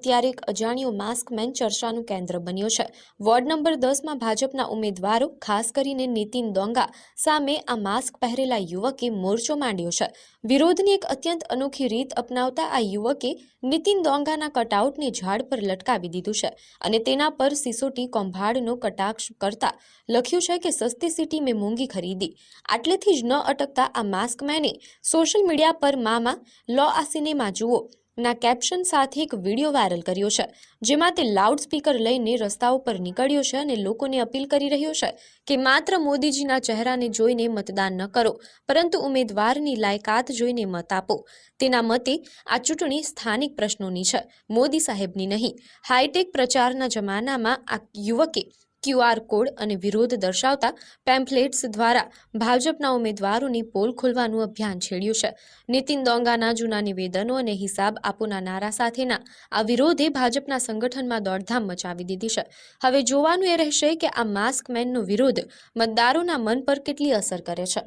ત્યારે એક અજાણ્યો માસ્કમેન ચર્ચાનું કેન્દ્ર બન્યો છે। વોર્ડ નંબર 10 માં ભાજપના ઉમેદવારો ખાસ કરીને નીતિન ડોંગા સામે આ માસ્ક પહેરેલા યુવકે મોરચો માંડ્યો છે। વિરોધની એક અત્યંત અનોખી રીત અપનાવતા આ યુવકે નીતિન ડોંગાના કટઆઉટને ઝાડ પર લટકાવી દીધું છે અને તેના પર સિસોટી કૌભાંડનો કટાક્ષ કરતા લખ્યું છે કે સસ્તી સીટી મેં મોંઘી ખરીદી। આટલેથી જ ન અટકતા આ માસ્કમેને સોશિયલ મીડિયા પર મામા લો આ સિનેમા જુઓ ના કેપ્શન સાથે એક વિડીયો વાયરલ કર્યો છે, જેમાં તે લાઉડ સ્પીકર લઈને રસ્તાઓ પર નીકળ્યો છે અને લોકોને અપીલ કરી રહ્યો છે કે માત્ર મોદીજીના ચહેરાને જોઈને મતદાન ન કરો, પરંતુ ઉમેદવારની લાયકાત જોઈને મત આપો। તેના મતે આ ચૂંટણી સ્થાનિક પ્રશ્નોની છે, મોદી સાહેબની નહીં। હાઈટેક પ્રચારના જમાનામાં આ યુવકે QR કોડ અને વિરોધ દર્શાવતા પેમ્ફલેટ્સ દ્વારા ભાજપના ઉમેદવારોની પોલ ખોલવાનું અભિયાન છેડ્યું છે। નીતિન ડોંગાના જૂના નિવેદનો અને હિસાબ આપોના નારા સાથેના આ વિરોધે ભાજપના સંગઠનમાં દોડધામ મચાવી દીધી છે। હવે જોવાનું એ રહેશે કે આ માસ્કમેનનો વિરોધ મતદારોના મન પર કેટલી અસર કરે છે।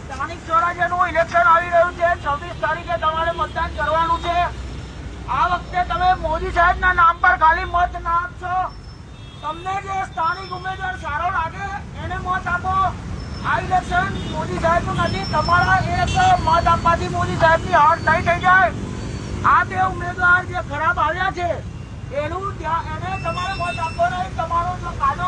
સ્થાનિક સ્વરાજ્યનું ઇલેક્શન આવી રહ્યું છે। 26 તારીખે તમારે મતદાન કરવાનું છે। આ વખતે તમે મોદી સાહેબના નામ પર ખાલી મત ના આપશો। તમને જે સ્થાનિક ઉમેદવાર સારો લાગે એને મત આપો। આ ઇલેક્શન મોદી સાહેબનું નથી, તમારા એક મત આપવાથી મોદી સાહેબની હાર નહીં થઈ જાય। આ બે ઉમેદવાર જે ખરાબ આવ્યા છે એને તમારે મત આપવો નહીં। તમારો જો કાયદો